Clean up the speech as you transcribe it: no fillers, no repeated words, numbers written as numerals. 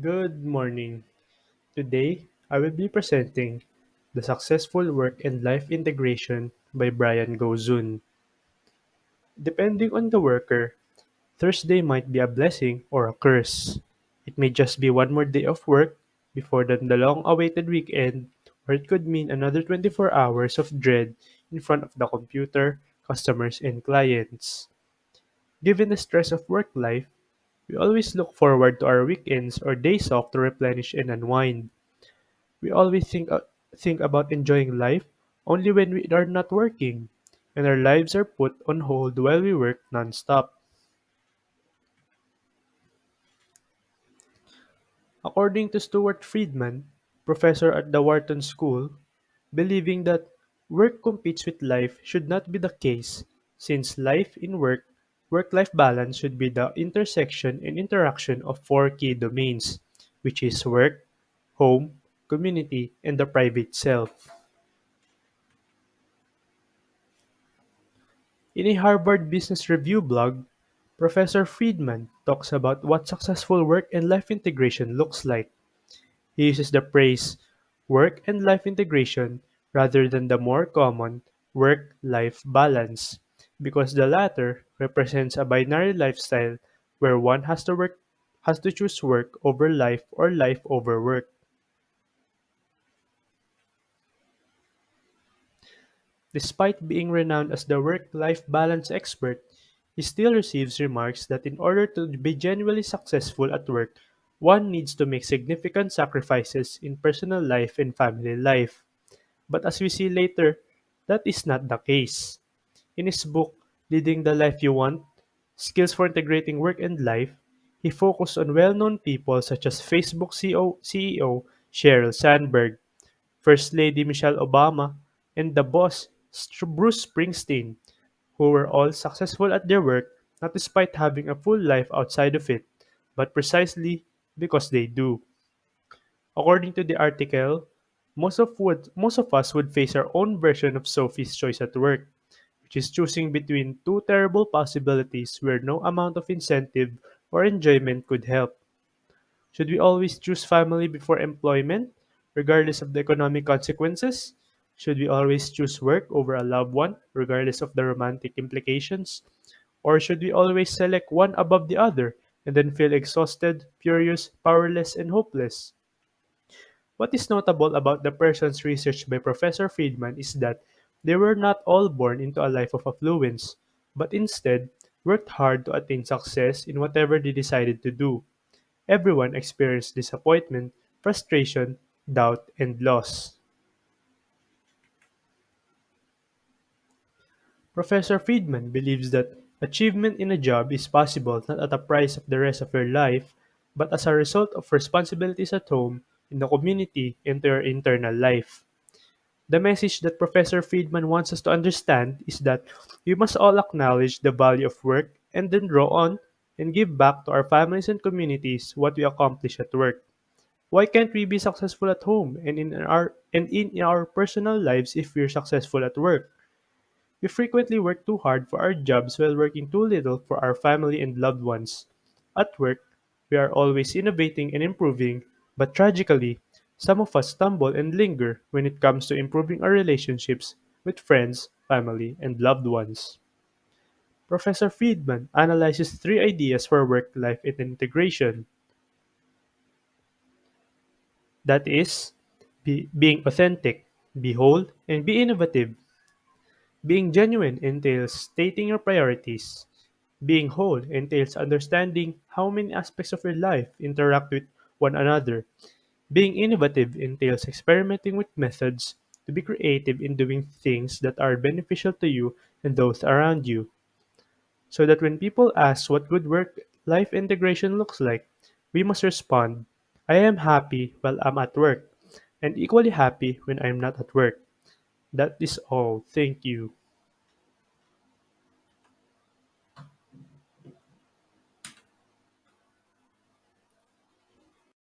Good morning. Today, I will be presenting The Successful Work and Life Integration by Brian Gozun. Depending on the worker, Thursday might be a blessing or a curse. It may just be one more day of work before the long-awaited weekend, or it could mean another 24 hours of dread in front of the computer, customers, and clients. Given the stress of work life, we always look forward to our weekends or days off to replenish and unwind. We always think about enjoying life only when we are not working, and our lives are put on hold while we work nonstop. According to Stuart Friedman, professor at the Wharton School, believing that work competes with life should not be the case, since life in work-life balance should be the intersection and interaction of four key domains, which is work, home, community, and the private self. In a Harvard Business Review blog, Professor Friedman talks about what successful work and life integration looks like. He uses the phrase work and life integration rather than the more common work life balance because the latter represents a binary lifestyle where one has to choose work over life or life over work. Despite being renowned as the work life balance expert, he still receives remarks that in order to be genuinely successful at work, one needs to make significant sacrifices in personal life and family life. But as we see later, that is not the case. In his book, Leading the Life You Want Skills for Integrating Work and Life, he focused on well known people such as Facebook CEO Sheryl Sandberg, First Lady Michelle Obama, and the boss Bruce Springsteen, who were all successful at their work not despite having a full life outside of it, but precisely because they do. According to the article, most of us would face our own version of Sophie's choice at work, which is choosing between two terrible possibilities where no amount of incentive or enjoyment could help. Should we always choose family before employment, regardless of the economic consequences? Should we always choose work over a loved one, regardless of the romantic implications? Or should we always select one above the other and then feel exhausted, furious, powerless, and hopeless? What is notable about the person's research by Professor Friedman is that they were not all born into a life of affluence, but instead worked hard to attain success in whatever they decided to do. Everyone experienced disappointment, frustration, doubt, and loss. Professor Friedman believes that achievement in a job is possible not at the price of the rest of your life, but as a result of responsibilities at home, in the community, and to your internal life. The message that Professor Friedman wants us to understand is that we must all acknowledge the value of work and then draw on and give back to our families and communities what we accomplish at work. Why can't we be successful at home and in our personal lives if we're successful at work? We frequently work too hard for our jobs while working too little for our family and loved ones. At work, we are always innovating and improving, but tragically, some of us stumble and linger when it comes to improving our relationships with friends, family, and loved ones. Professor Friedman analyzes three ideas for work life integration, that is, being authentic, be whole, and be innovative. Being genuine entails stating your priorities. Being whole entails understanding how many aspects of your life interact with one another. Being innovative entails experimenting with methods to be creative in doing things that are beneficial to you and those around you. So that when people ask what good work life integration looks like, we must respond, I am happy while I'm at work, and equally happy when I'm not at work. That is all. Thank you.